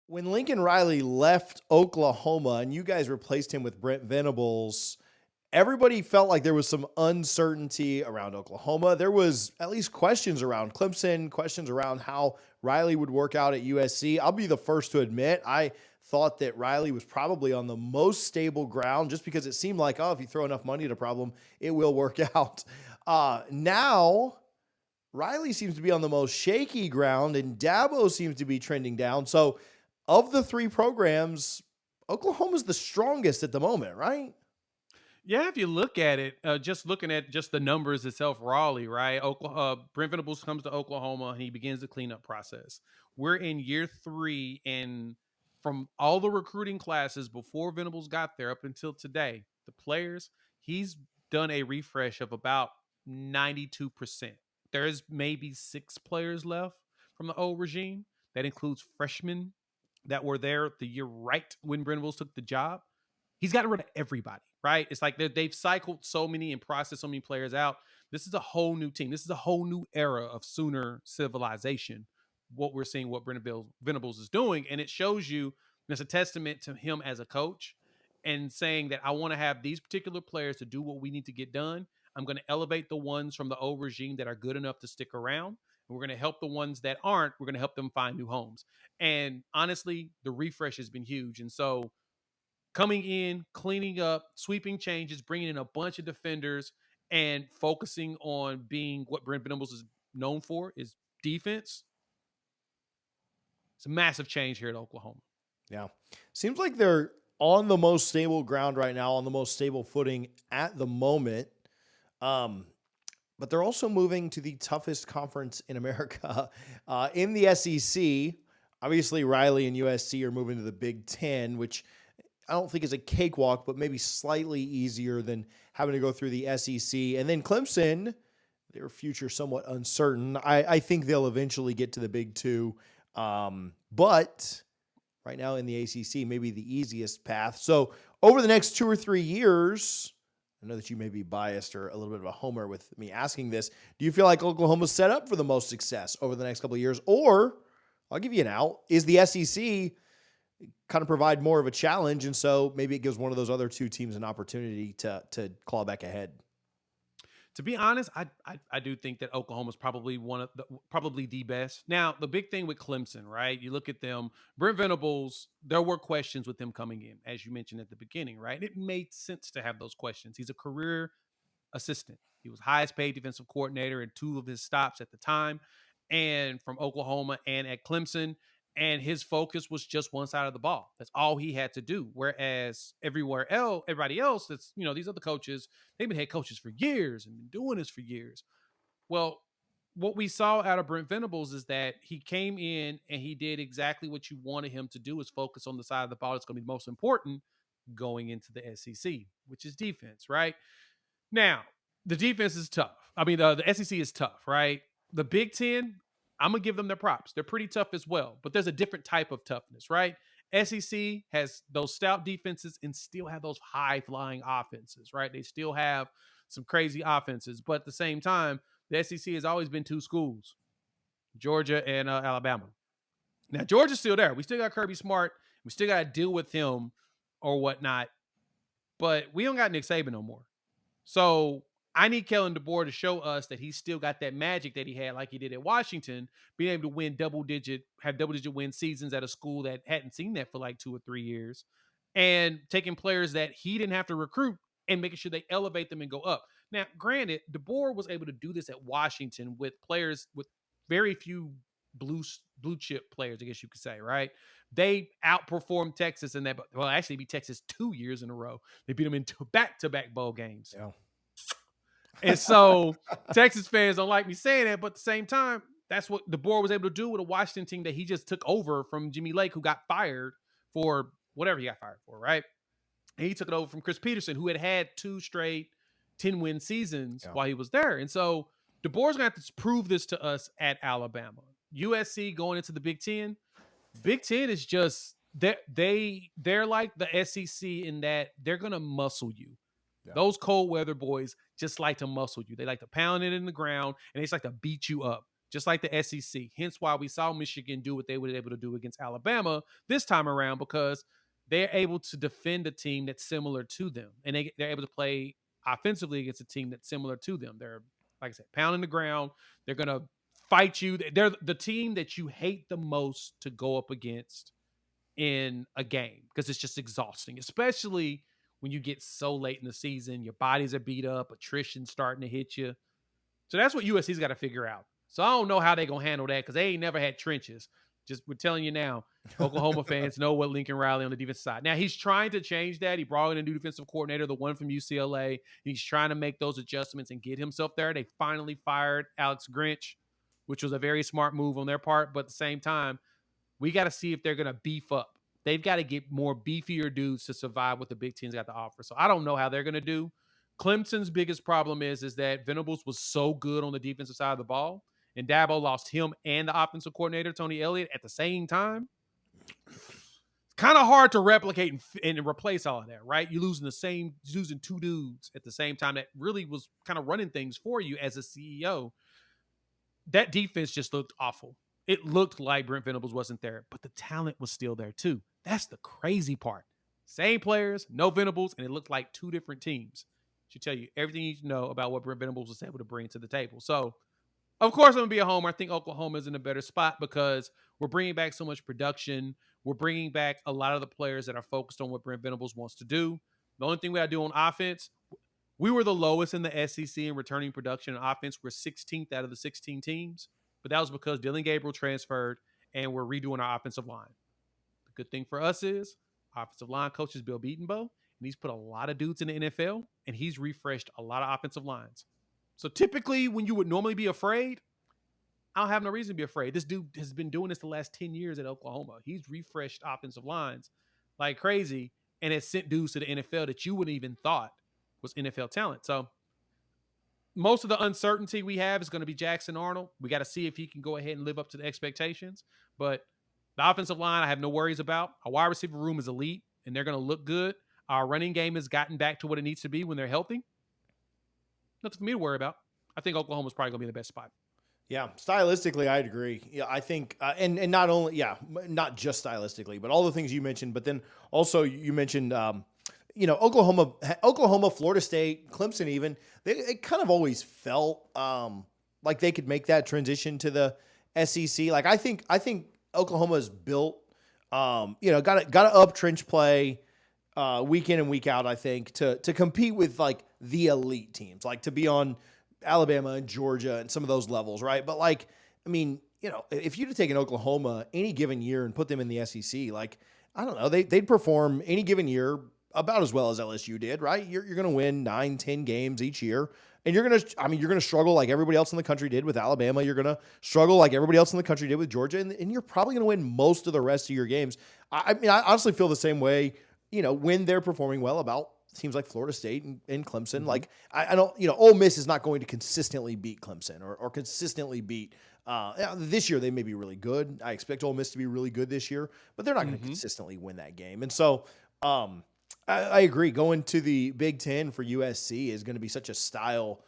When Lincoln Riley left Oklahoma and you guys replaced him with Brent Venables, everybody felt like there was some uncertainty around Oklahoma. There was at least questions around Clemson, questions around how Riley would work out at USC. I'll be the first to admit I thought that Riley was probably on the most stable ground just because it seemed like, oh, if you throw enough money at a problem, it will work out. Now Riley seems to be on the most shaky ground and Dabo seems to be trending down. So of the three programs, Oklahoma's the strongest at the moment, right? Yeah, if you look at it, just looking at just the numbers itself, rawly, right? Brent Venables comes to Oklahoma and he begins the cleanup process. We're in year 3, and from all the recruiting classes before Venables got there up until today, the players, he's done a refresh of about 92%. There's maybe 6 players left from the old regime. That includes freshmen that were there the year right when Brent Venables took the job. He's gotten rid of everybody, right? It's like they've cycled so many and processed so many players out. This is a whole new team. This is a whole new era of Sooner civilization. What we're seeing, what Venables is doing, and it shows you. It's a testament to him as a coach, and saying that I want to have these particular players to do what we need to get done. I'm going to elevate the ones from the old regime that are good enough to stick around. And we're going to help the ones that aren't. We're going to help them find new homes. And honestly, the refresh has been huge. And so coming in, cleaning up, sweeping changes, bringing in a bunch of defenders, and focusing on being what Brent Venables is known for is defense. It's a massive change here at Oklahoma. Yeah. Seems like they're on the most stable ground right now, on the most stable footing at the moment. Um, but they're also moving to the toughest conference in America. In the SEC, obviously Riley and USC are moving to the Big Ten, which I don't think is a cakewalk, but maybe slightly easier than having to go through the SEC. And then Clemson, their future somewhat uncertain. I think they'll eventually get to the Big Two. But right now in the ACC, maybe the easiest path. So over the next 2 or 3 years, I know that you may be biased or a little bit of a homer with me asking this. Do you feel like Oklahoma's set up for the most success over the next couple of years? Or I'll give you an out. Is the SEC kind of provide more of a challenge? And so maybe it gives one of those other two teams an opportunity to claw back ahead. To be honest, I do think that Oklahoma's probably the best. Now, the big thing with Clemson, right? You look at them, Brent Venables. There were questions with him coming in, as you mentioned at the beginning, right? And it made sense to have those questions. He's a career assistant. He was highest paid defensive coordinator in 2 of his stops at the time, and from Oklahoma and at Clemson. And his focus was just one side of the ball. That's all he had to do. Whereas everybody else, that's these other coaches, they've been head coaches for years and been doing this for years. Well, what we saw out of Brent Venables is that he came in and he did exactly what you wanted him to do: is focus on the side of the ball that's going to be most important going into the SEC, which is defense, right? Now, the defense is tough. I mean, the SEC is tough, right? The Big Ten, I'm gonna give them their props. They're pretty tough as well, but there's a different type of toughness, right? SEC has those stout defenses and still have those high flying offenses, right? They still have some crazy offenses, but at the same time, the SEC has always been 2 schools: Georgia and Alabama. Now, Georgia's still there. We still got Kirby Smart. We still got to deal with him or whatnot, but we don't got Nick Saban no more. So I need Kellen DeBoer to show us that he's still got that magic that he had, like he did at Washington, being able to win have double digit win seasons at a school that hadn't seen that for like 2 or 3 years, and taking players that he didn't have to recruit and making sure they elevate them and go up. Now, granted, DeBoer was able to do this at Washington with players with very few blue chip players, I guess you could say, right? They outperformed Texas in that. Well, actually, beat Texas 2 years in a row. They beat them in back-to-back bowl games. Yeah. And so Texas fans don't like me saying that, but at the same time, that's what DeBoer was able to do with a Washington team that he just took over from Jimmy Lake, who got fired for whatever he got fired for, right? And he took it over from Chris Peterson, who had 2 straight 10-win seasons while he was there. And so DeBoer's going to have to prove this to us at Alabama. USC going into the Big Ten. Big Ten is just they're like the SEC in that they're going to muscle you. Yeah. Those cold weather boys just like to muscle you. They like to pound it in the ground, and they just like to beat you up. just like the SEC. Hence why we saw Michigan do what they were able to do against Alabama this time around, because they're able to defend a team that's similar to them. And they're able to play offensively against a team that's similar to them. They're, like I said, pounding the ground. They're going to fight you. They're the team that you hate the most to go up against in a game because it's just exhausting, especially when you get so late in the season. Your bodies are beat up, attrition's starting to hit you. So that's what USC's got to figure out. So I don't know how they're going to handle that because they ain't never had trenches. Just we're telling you now, Oklahoma fans know what Lincoln Riley on the defensive side. Now, he's trying to change that. He brought in a new defensive coordinator, the one from UCLA. He's trying to make those adjustments and get himself there. They finally fired Alex Grinch, which was a very smart move on their part. But at the same time, we got to see if they're going to beef up. They've got to get more beefier dudes to survive what the Big Ten's got to offer. So I don't know how they're going to do. Clemson's biggest problem is that Venables was so good on the defensive side of the ball, and Dabo lost him and the offensive coordinator, Tony Elliott, at the same time. It's kind of hard to replicate and replace all of that, right? You're losing two dudes at the same time that really was kind of running things for you as a CEO. That defense just looked awful. It looked like Brent Venables wasn't there, but the talent was still there too. That's the crazy part. Same players, no Venables, and it looked like two different teams. Should tell you everything you need to know about what Brent Venables was able to bring to the table. So, of course, I'm going to be a homer. I think Oklahoma is in a better spot because we're bringing back so much production. We're bringing back a lot of the players that are focused on what Brent Venables wants to do. The only thing we got to do on offense, we were the lowest in the SEC in returning production and offense. We're 16th out of the 16 teams, but that was because Dylan Gabriel transferred and we're redoing our offensive line. The good thing for us is offensive line coach is Bill Beatonbow, and he's put a lot of dudes in the NFL, and he's refreshed a lot of offensive lines. So typically when you would normally be afraid, I don't have no reason to be afraid. This dude has been doing this the last 10 years at Oklahoma. He's refreshed offensive lines like crazy and has sent dudes to the NFL that you wouldn't even thought was NFL talent. So most of the uncertainty we have is going to be Jackson Arnold. We got to see if he can go ahead and live up to the expectations. But the offensive line, I have no worries about. Our wide receiver room is elite, and they're going to look good. Our running game has gotten back to what it needs to be when they're healthy. Nothing for me to worry about. I think Oklahoma's probably going to be in the best spot. Yeah, stylistically, I'd agree. Yeah, I think, and not only, not just stylistically, but all the things you mentioned. But then also you mentioned, Oklahoma, Florida State, Clemson, even it kind of always felt like they could make that transition to the SEC. Like I think Oklahoma's built, got to up trench play week in and week out. I think to compete with like the elite teams, like to be on Alabama and Georgia and some of those levels, right? But like, I mean, if you'd have taken Oklahoma any given year and put them in the SEC, like, I don't know, they'd perform any given year about as well as LSU did, right? You're going to win 9-10 games each year, and you're going to struggle like everybody else in the country did with Alabama. You're going to struggle like everybody else in the country did with Georgia, and you're probably going to win most of the rest of your games. I mean, I honestly feel the same way, when they're performing well about teams like Florida State and Clemson. Mm-hmm. Like, I don't, Ole Miss is not going to consistently beat Clemson or consistently beat this year. They may be really good. I expect Ole Miss to be really good this year, but they're not going to consistently win that game. And so, I agree. Going to the Big Ten for USC is going to be such a style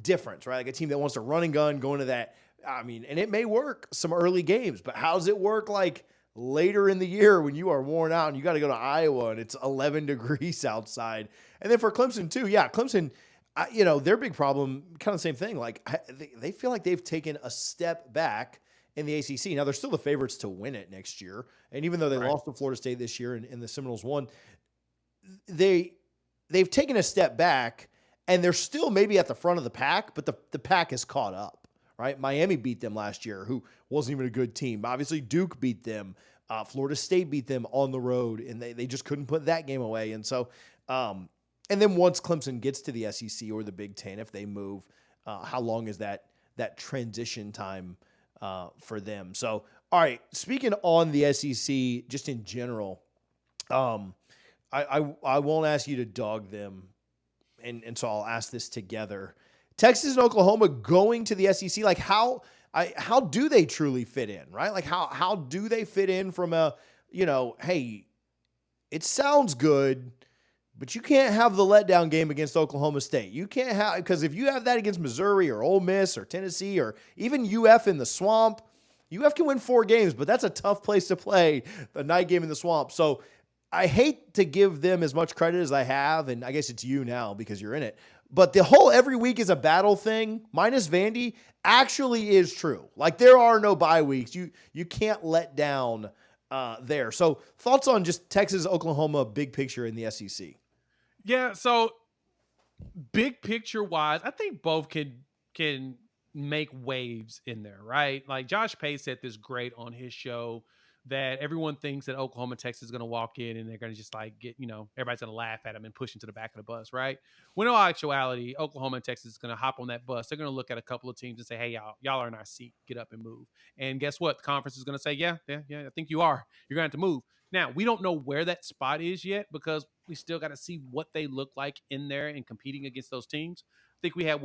difference, right? Like a team that wants to run and gun, going to that. I mean, and it may work some early games, but how does it work like later in the year when you are worn out and you got to go to Iowa and it's 11 degrees outside? And then for Clemson too, Clemson, their big problem, kind of the same thing. Like they feel like they've taken a step back in the ACC. Now they're still the favorites to win it next year. And even though they lost to Florida State this year and the Seminoles won, they've taken a step back and they're still maybe at the front of the pack, but the pack has caught up, right? Miami beat them last year, who wasn't even a good team. Obviously Duke beat them. Florida State beat them on the road, and they just couldn't put that game away. And so, and then once Clemson gets to the SEC or the Big Ten, if they move, how long is that transition time for them? So, all right, speaking on the SEC, just in general, I won't ask you to dog them, and so I'll ask this together. Texas and Oklahoma going to the SEC, like how do they truly fit in, right? Like how do they fit in from a, hey, it sounds good, But you can't have the letdown game against Oklahoma State. You can't have, because if you have that against Missouri or Ole Miss or Tennessee or even UF in the Swamp, UF can win 4 games, but that's a tough place to play the night game in the Swamp. So I hate to give them as much credit as I have, and I guess it's you now because you're in it. But the whole every week is a battle thing, minus Vandy, actually is true. Like, there are no bye weeks. You can't let down there. So thoughts on just Texas, Oklahoma, big picture in the SEC? Yeah, so big picture wise, I think both can make waves in there, right? Like Josh Pace said this great on his show that everyone thinks that Oklahoma, Texas is going to walk in and they're going to just like get, everybody's going to laugh at them and push them to the back of the bus, right? When in all actuality, Oklahoma and Texas is going to hop on that bus. They're going to look at a couple of teams and say, hey, y'all are in our seat. Get up and move. And guess what? The conference is going to say, yeah, I think you are. You're going to have to move. Now, we don't know where that spot is yet because we still got to see what they look like in there and competing against those teams. I think we had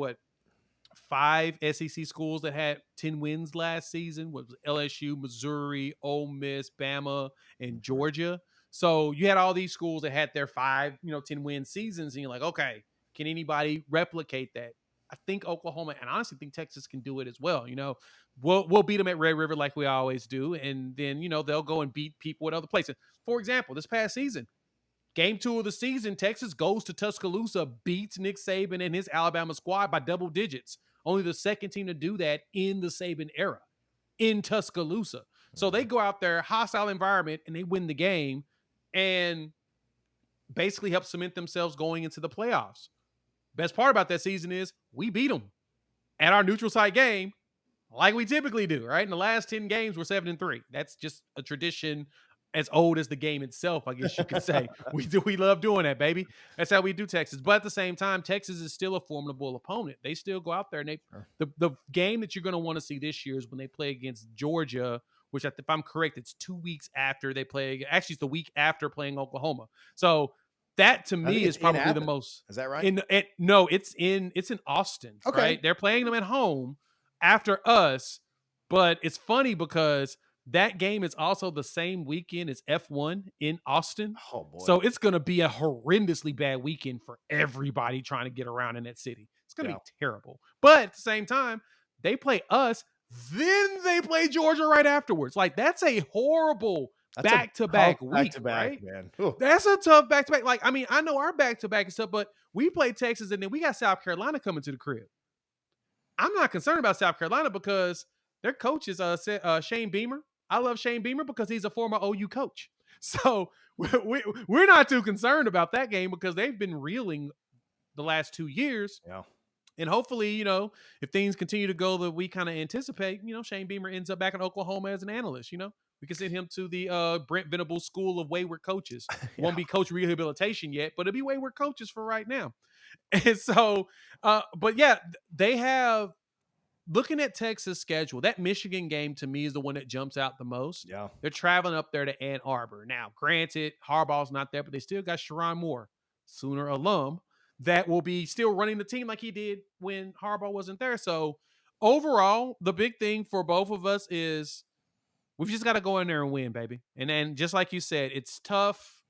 5 SEC schools that had 10 wins last season. Was LSU, Missouri, Ole Miss, Bama, and Georgia. So you had all these schools that had their 5, 10-win seasons, and you're like, okay, can anybody replicate that? I think Oklahoma, and I honestly think Texas can do it as well. We'll beat them at Red River like we always do, and then they'll go and beat people at other places. For example, this past season, Game 2 of the season, Texas goes to Tuscaloosa, beats Nick Saban and his Alabama squad by double digits. Only the second team to do that in the Saban era, in Tuscaloosa. So they go out there, hostile environment, and they win the game and basically help cement themselves going into the playoffs. Best part about that season is we beat them at our neutral site game like we typically do, right? In the last 10 games, we're 7-3. That's just a tradition as old as the game itself, I guess you could say. We love doing that, baby. That's how we do Texas. But at the same time, Texas is still a formidable opponent. They still go out there and the game that you're going to want to see this year is when they play against Georgia, which if I'm correct, it's 2 weeks after they play. Actually, it's the week after playing Oklahoma. So that to me is probably the most. Is that right? No, it's in Austin. Okay. Right? They're playing them at home after us. But it's funny because that game is also the same weekend as F1 in Austin. Oh, boy. So it's going to be a horrendously bad weekend for everybody trying to get around in that city. It's going to be terrible. But at the same time, they play us, then they play Georgia right afterwards. Like, that's a horrible back-to-back week, right? Man. That's a tough back-to-back. Like, I mean, I know our back-to-back is tough, but we play Texas, and then we got South Carolina coming to the crib. I'm not concerned about South Carolina because their coach is Shane Beamer. I love Shane Beamer because he's a former OU coach. So we're not too concerned about that game because they've been reeling the last 2 years. Yeah. And hopefully, if things continue to go that we kind of anticipate, Shane Beamer ends up back in Oklahoma as an analyst, We can send him to the Brent Venables School of Wayward Coaches. Won't be coach rehabilitation yet, but it'll be wayward coaches for right now. And so, but yeah, they have, looking at Texas' schedule, that Michigan game to me is the one that jumps out the most. Yeah. They're traveling up there to Ann Arbor. Now, granted, Harbaugh's not there, but they still got Sharon Moore, Sooner alum, that will be still running the team like he did when Harbaugh wasn't there. So overall, the big thing for both of us is we've just got to go in there and win, baby. And then just like you said, it's tough.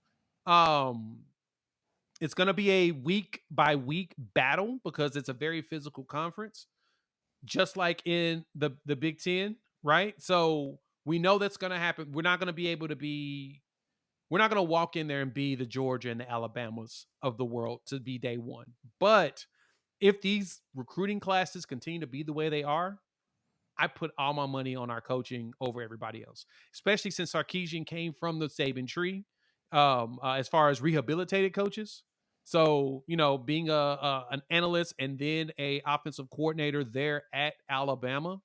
It's going to be a week by week battle because it's a very physical conference. Just like in the Big Ten, right? So we know that's going to happen. We're not going to walk in there and be the Georgia and the Alabamas of the world to be day one. But if these recruiting classes continue to be the way they are, I put all my money on our coaching over everybody else, especially since Sarkisian came from the Saban tree as far as rehabilitated coaches. So, being an analyst and then a offensive coordinator there at Alabama,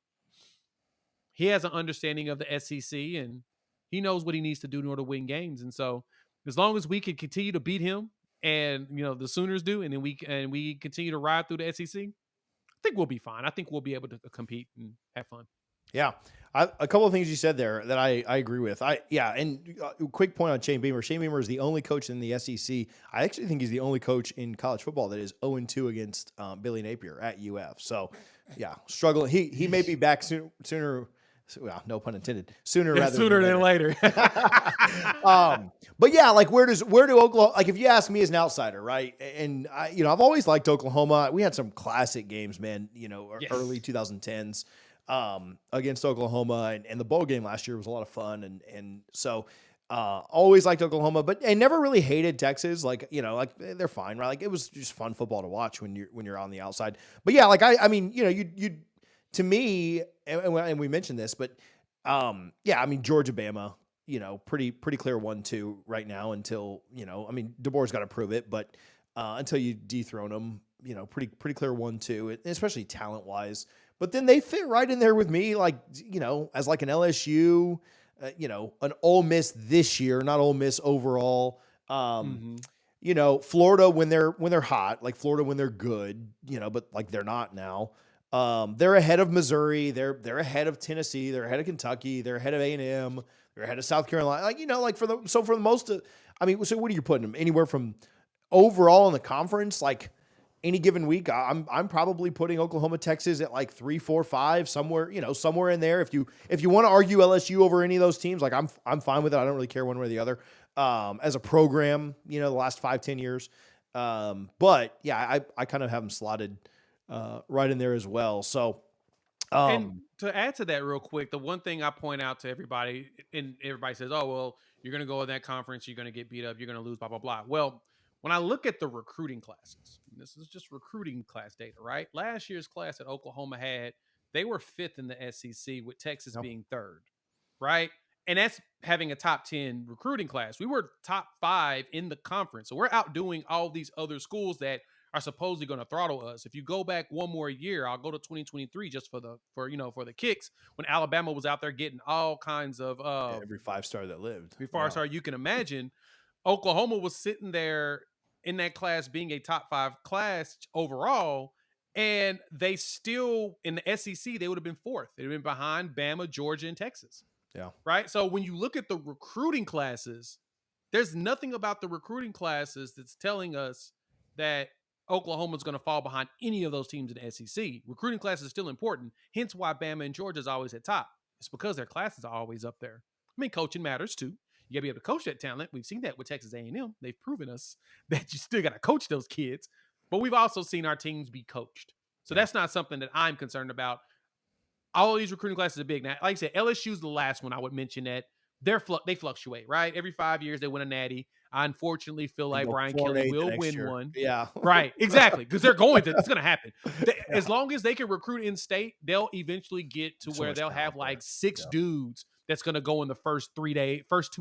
he has an understanding of the SEC and he knows what he needs to do in order to win games. And so as long as we can continue to beat him and, the Sooners do, and then we continue to ride through the SEC, I think we'll be fine. I think we'll be able to compete and have fun. Yeah. A couple of things you said there that I agree with. And quick point on Shane Beamer. Shane Beamer is the only coach in the SEC. I actually think he's the only coach in college football that is 0-2 against Billy Napier at UF. So, yeah, struggling. He may be back sooner. Well, no pun intended. Sooner rather than later. But But yeah, like where do Oklahoma, like if you ask me as an outsider, right? And I've always liked Oklahoma. We had some classic games, man, Yes. early 2010s against Oklahoma, and the bowl game last year was a lot of fun. And so always liked Oklahoma, but I never really hated Texas. Like, like they're fine, right? Like it was just fun football to watch when you're on the outside. But yeah, like I mean, you to me, and we mentioned this, but yeah, I mean, Georgia, Bama, pretty clear 1-2 right now until, I mean, DeBoer's got to prove it, but until you dethrone them, pretty clear 1-2, especially talent wise. But then they fit right in there with me, like, as like an LSU, an Ole Miss this year, not Ole Miss overall. Florida when they're hot, like Florida when they're good, but like they're not now. They're ahead of Missouri. They're ahead of Tennessee. They're ahead of Kentucky. They're ahead of A&M. They're ahead of South Carolina. Like, for the most of, I mean, so what are you putting them? Anywhere from overall in the conference, like any given week, I'm probably putting Oklahoma, Texas at like 3, 4, 5, somewhere in there. If you want to argue LSU over any of those teams, like I'm fine with it. I don't really care one way or the other. As a program, the last 5, 10 years. But yeah, I kind of have them slotted right in there as well. So, and to add to that real quick, the one thing I point out to everybody, and everybody says, oh, well, you're going to go in that conference, you're going to get beat up, you're going to lose, blah, blah, blah. Well, when I look at the recruiting classes, this is just recruiting class data, right? Last year's class that Oklahoma had, they were 5th in the SEC with Texas being 3rd, right? And that's having a top 10 recruiting class. We were top 5 in the conference. So we're outdoing all these other schools that are supposedly going to throttle us. If you go back one more year, I'll go to 2023 just for the kicks, when Alabama was out there getting all kinds of every 5-star that lived. Every 5-star you can imagine. Oklahoma was sitting there in that class being a top 5 class overall, and they still, in the SEC, they would have been 4th. They'd have been behind Bama, Georgia, and Texas. Yeah. Right? So when you look at the recruiting classes, there's nothing about the recruiting classes that's telling us that Oklahoma's going to fall behind any of those teams in the SEC. Recruiting classes is still important, hence why Bama and Georgia is always at top. It's because their classes are always up there. I mean, coaching matters too. You got to be able to coach that talent. We've seen that with Texas A&M. They've proven us that you still got to coach those kids. But we've also seen our teams be coached. So that's not something that I'm concerned about. All of these recruiting classes are big. Now, like I said, LSU's the last one I would mention that they fluctuate, right? Every 5 years they win a natty. I unfortunately feel like Brian Kelly will win one. Yeah. Right. Exactly. Because it's going to happen. As long as they can recruit in state, they'll eventually get to where they'll have like 6 dudes that's going to go in the first 2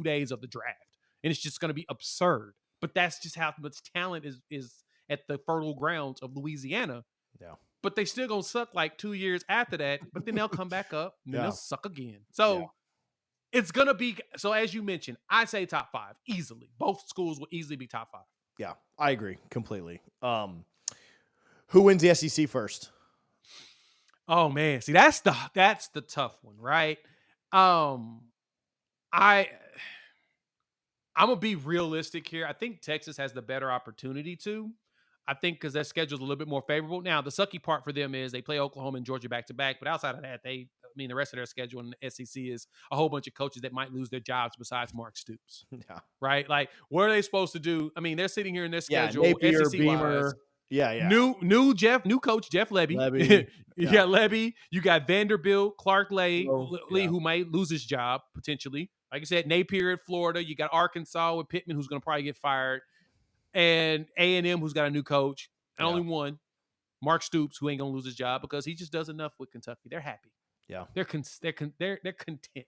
days of the draft. And it's just going to be absurd. But that's just how much talent is at the fertile grounds of Louisiana. Yeah. But they still going to suck like 2 years after that. But then they'll come back up and then they'll suck again. So it's going to be, so as you mentioned, I say top 5 easily. Both schools will easily be top 5. Yeah, I agree completely. Who wins the SEC first? Oh man, see that's the tough one, right? I'm gonna be realistic here. I think Texas has the better opportunity to. I think because their schedule is a little bit more favorable. Now, the sucky part for them is they play Oklahoma and Georgia back to back, but outside of that, the rest of their schedule in the SEC is a whole bunch of coaches that might lose their jobs besides Mark Stoops. Yeah. Right? Like, what are they supposed to do? I mean, they're sitting here in their schedule. Napier, SEC Beamer. wise. Yeah. New coach Jeff Lebby. You got Lebby. You got Vanderbilt, Clark Lee, who might lose his job potentially. Like I said, Napier at Florida. You got Arkansas with Pittman, who's going to probably get fired, and A&M, who's got a new coach, and only one, Mark Stoops, who ain't going to lose his job because he just does enough with Kentucky. They're happy. Yeah, they're content.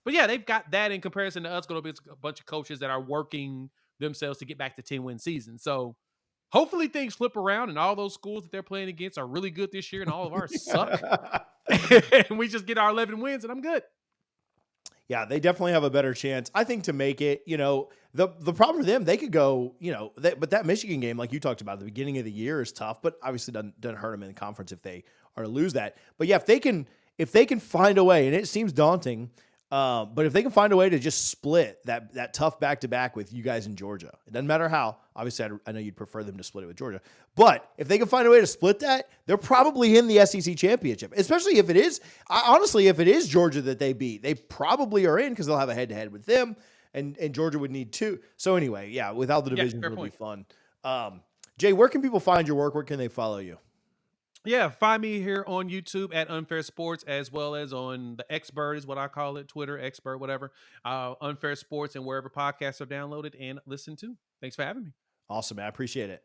But yeah, they've got that in comparison to us. Going to be a bunch of coaches that are working themselves to get back to 10-win season. So hopefully things flip around and all those schools that they're playing against are really good this year and all of ours suck. And we just get our 11 wins and I'm good. Yeah, they definitely have a better chance, I think, to make it. The problem for them, they could go, but that Michigan game, like you talked about at the beginning of the year, is tough, but obviously doesn't hurt them in the conference if they are to lose that. But yeah, if they can find a way, and it seems daunting, but if they can find a way to just split that tough back-to-back with you guys in Georgia, it doesn't matter how. Obviously, I know you'd prefer them to split it with Georgia. But if they can find a way to split that, they're probably in the SEC championship, especially if it is, honestly, if it is Georgia that they beat. They probably are in because they'll have a head-to-head with them. and Georgia would need 2. So anyway, yeah, without the Yeah, divisions fair would be point. fun. Jay, where can people find your work? Where can they follow you? Yeah, find me here on YouTube at Unfair Sports, as well as on the Xbird is what I call it, Twitter, Xbird, whatever. Unfair Sports, and wherever podcasts are downloaded and listened to. Thanks for having me. Awesome, man. I appreciate it.